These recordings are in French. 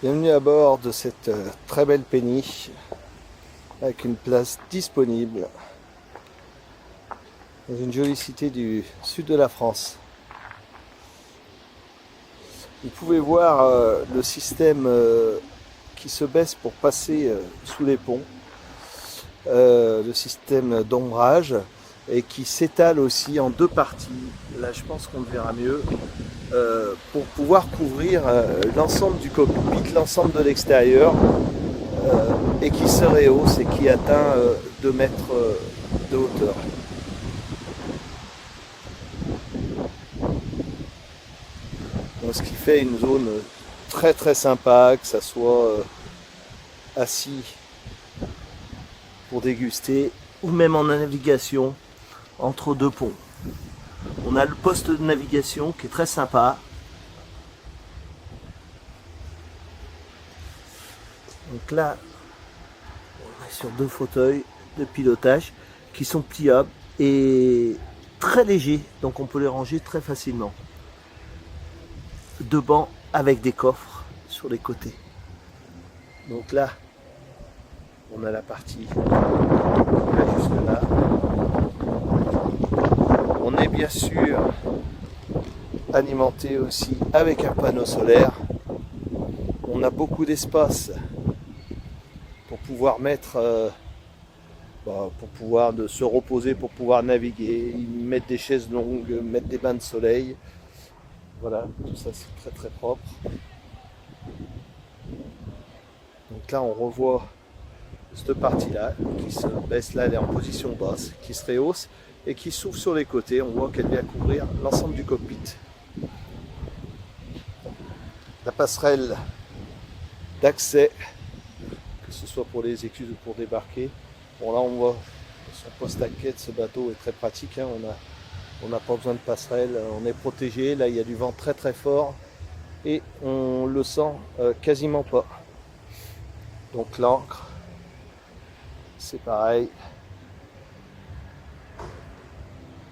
Bienvenue à bord de cette très belle péniche avec une place disponible dans une jolie cité du sud de la France. Vous pouvez voir le système qui se baisse pour passer sous les ponts, le système d'ombrage et qui s'étale aussi en deux parties. Là, je pense qu'on le verra mieux. Pour pouvoir couvrir l'ensemble du cockpit, l'ensemble de l'extérieur, et qui se rehausse et qui atteint 2 mètres de hauteur. Donc, ce qui fait une zone très très sympa, que ça soit assis pour déguster ou même en navigation entre deux ponts. On a le poste de navigation qui est très sympa. Donc là, on est sur deux fauteuils de pilotage qui sont pliables et très légers, donc on peut les ranger très facilement. Deux bancs avec des coffres sur les côtés. Donc là, on a la partie là jusque là. On est bien sûr alimenté aussi avec un panneau solaire. On a beaucoup d'espace pour pouvoir mettre, pour pouvoir se reposer, pour pouvoir naviguer, mettre des chaises longues, mettre des bains de soleil. Voilà, tout ça c'est très très propre. Donc là on revoit cette partie-là qui se baisse, là elle est en position basse, qui se rehausse et qui s'ouvre sur les côtés. On voit qu'elle vient couvrir l'ensemble du cockpit. La passerelle d'accès, que ce soit pour les écluses ou pour débarquer. Bon là on voit son poste à quai de ce bateau est très pratique, hein. On n'a pas besoin de passerelle, on est protégé. Là il y a du vent très très fort et on le sent quasiment pas. Donc l'ancre, c'est pareil.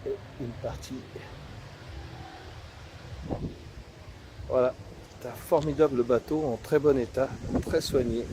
Et une partie. Voilà, c'est un formidable bateau en très bon état, très soigné.